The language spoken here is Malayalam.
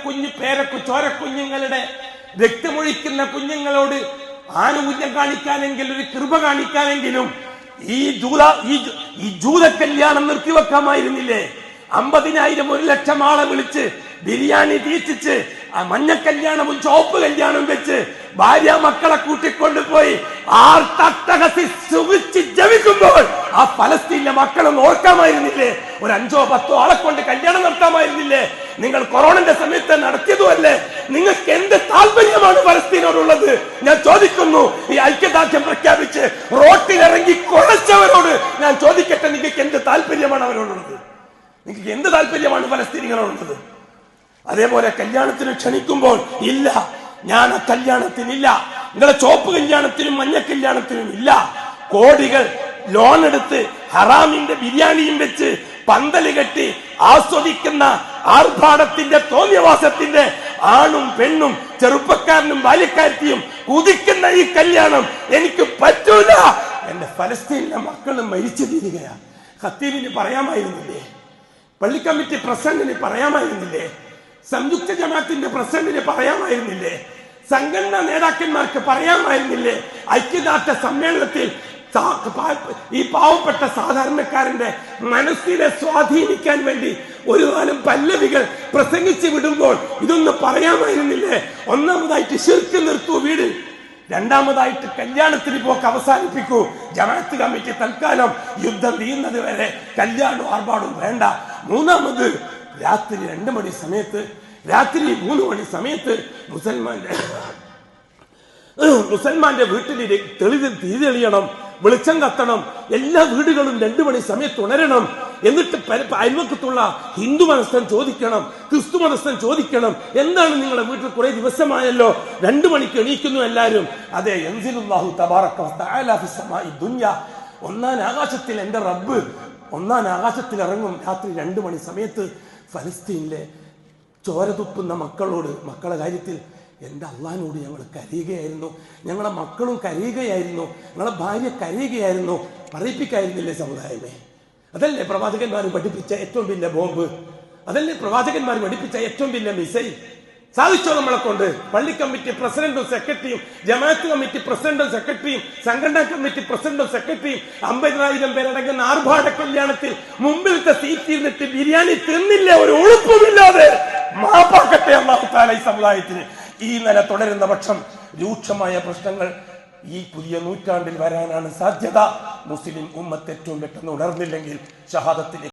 കുഞ്ഞു ചോരക്കുഞ്ഞുങ്ങളുടെ രക്തമൊഴിക്കുന്ന കുഞ്ഞുങ്ങളോട് ആനുകൂല്യം കാണിക്കാനെങ്കിൽ ഒരു കൃപ കാണിക്കാനെങ്കിലും ഈ ജൂത കല്യാണം നിർത്തിവെക്കാമായിരുന്നില്ലേ? 50,000 1 ലക്ഷം ആളെ വിളിച്ച് ബിരിയാണി തീറ്റിച്ച് മഞ്ഞ കല്യാണവും ചുവപ്പ് കല്യാണം വെച്ച് ഭാര്യ മക്കളെ കൂട്ടിക്കൊണ്ടുപോയി തട്ടകസി സുഖിച്ച് ജപിക്കുമ്പോൾ ആ ഫലസ്തീനിലെ മക്കളും ഓർക്കാമായിരുന്നില്ലേ? ഒരു 5-10 ആളെ കൊണ്ട് കല്യാണം നടത്താമായിരുന്നില്ലേ? നിങ്ങൾ കൊറോണന്റെ സമയത്ത് നടത്തിയതുമല്ലേ? നിങ്ങൾക്ക് എന്ത് താല്പര്യമാണ് ഫലസ്തീനോടുള്ളത്? ഞാൻ ചോദിക്കുന്നു. ഈ ഐക്യദാർഢ്യം പ്രഖ്യാപിച്ച് റോട്ടിലിറങ്ങി കുഴച്ചവരോട് ഞാൻ ചോദിക്കട്ടെ, നിങ്ങൾക്ക് എന്ത് താല്പര്യമാണ് അവരോടുള്ളത്? നിങ്ങൾക്ക് എന്ത് താല്പര്യമാണ് ഫലസ്തീനികളോടുള്ളത്? അതേപോലെ കല്യാണത്തിന് ക്ഷണിക്കുമ്പോൾ ഇല്ല, ഞാൻ ആ കല്യാണത്തിനില്ല, നിങ്ങളെ ചോപ്പ് കല്യാണത്തിനും മഞ്ഞ കല്യാണത്തിനും ഇല്ല. കോടികൾ ലോൺ എടുത്ത് ഹറാമിന്റെ ബിരിയാണിയും വെച്ച് പന്തല് കെട്ടി ആസ്വദിക്കുന്ന ആർഭാടത്തിന്റെ തോന്നിയവാസത്തിന്റെ ആണും പെണ്ണും ചെറുപ്പക്കാരനും ബാല്യക്കാരത്തിയും കുതിക്കുന്ന ഈ കല്യാണം എനിക്ക് പറ്റൂല. എന്റെ ഫലസ്തീനിലെ മക്കളും മരിച്ചു തീരുകയാ. ഖത്തീബിന് പറയാമായിരുന്നില്ലേ? പള്ളി കമ്മിറ്റി പ്രസിഡന്റിന് പറയാമായിരുന്നില്ലേ? സംയുക്ത ജമാഅത്തിന്റെ പ്രസിഡന്റിന് പറയാമായിരുന്നില്ലേ? സംഘടനാ നേതാക്കന്മാർക്ക് പറയാമായിരുന്നില്ലേ? ഐക്യദാർഢ്യ സമ്മേളനത്തിൽ ഈ പാവപ്പെട്ട സാധാരണക്കാരന്റെ മനസ്സിനെ സ്വാധീനിക്കാൻ വേണ്ടി ഒരു കാലം പല്ലവികൾ പ്രസംഗിച്ചു വിടുമ്പോൾ ഇതൊന്ന് പറയാമായിരുന്നില്ലേ? ഒന്നാമതായിട്ട് ശിർക്ക് നിർത്തൂ വീട്, രണ്ടാമതായിട്ട് കല്യാണത്തിന് പോക്ക് അവസാനിപ്പിക്കൂ. ജമാഅത്ത് കമ്മിറ്റി തൽക്കാലം യുദ്ധം തീരുന്നത് വരെ കല്യാണവും ആർഭാടവും വേണ്ട. മൂന്നാമത് രാത്രി 2 മണി സമയത്ത്, രാത്രി 3 മണി സമയത്ത് മുസൽമാന്റെ വീട്ടിൽ തിരിതെളിയണം, വെളിച്ചം കത്തണം, എല്ലാ വീടുകളും 2 മണി സമയത്ത് ഉണരണം. എന്നിട്ട് അയൽവക്കത്തുള്ള ഹിന്ദു മതസ്ഥൻ ചോദിക്കണം, ക്രിസ്തു മതസ്ഥൻ ചോദിക്കണം, എന്താണ് നിങ്ങളുടെ വീട്ടിൽ കുറെ ദിവസമായല്ലോ 2 മണിക്ക് എണീക്കുന്നു എല്ലാവരും? അതെ, യൻസിലുല്ലാഹു തബാറക വതആല ഫിസ്സമാഇ ദുനിയ, ഒന്നാം ആകാശത്തിൽ എന്റെ റബ്ബ് ഒന്നാം ആകാശത്തിൽ ഇറങ്ങും രാത്രി 2 മണി സമയത്ത്. ഫലസ്തീനിലെ ചോര തുപ്പുന്ന മക്കളുടെ കാര്യത്തിൽ എൻ്റെ അള്ളാഹിനോട് ഞങ്ങൾ കരയുകയായിരുന്നു, ഞങ്ങളെ മക്കളും കരയുകയായിരുന്നു, ഞങ്ങളെ ഭാര്യ കരയുകയായിരുന്നു. പറയിപ്പിക്കായിരുന്നില്ലേ സമുദായമേ? അതല്ലേ പ്രവാചകന്മാർ പഠിപ്പിച്ച ഏറ്റവും വലിയ ബോംബ്? അതല്ലേ പ്രവാചകന്മാർ പഠിപ്പിച്ച ഏറ്റവും വലിയ മിസൈൽ? സാധിച്ചോ നമ്മളെ കൊണ്ട്? പള്ളി കമ്മിറ്റി പ്രസിഡന്റും സെക്രട്ടറിയും, ജമാഅത്ത് കമ്മിറ്റി പ്രസിഡന്റും സെക്രട്ടറിയും, സംഘടനാ കമ്മിറ്റി പ്രസിഡന്റും സെക്രട്ടറിയും 50,000 പേരടങ്ങുന്ന ആർഭാട കല്യാണത്തിൽ മുമ്പിലത്തെ സീറ്റിൽ നിന്നിട്ട് ബിരിയാണി തിന്നില്ലേ? ഒരു ഉളുപ്പുമില്ലാതെ. മാപ്പാക്കട്ടെ അല്ലാഹു തആല ഈ സമുദായത്തിന്. ഈ നില തുടരുന്ന പക്ഷം രൂക്ഷമായ പ്രശ്നങ്ങൾ ഈ പുതിയ നൂറ്റാണ്ടിൽ വരാനാണ് സാധ്യത. മുസ്ലിം ഉമ്മത്ത് ഏറ്റവും പെട്ടെന്ന് ഉണർന്നില്ലെങ്കിൽ ഷഹാദത്തിലേക്ക്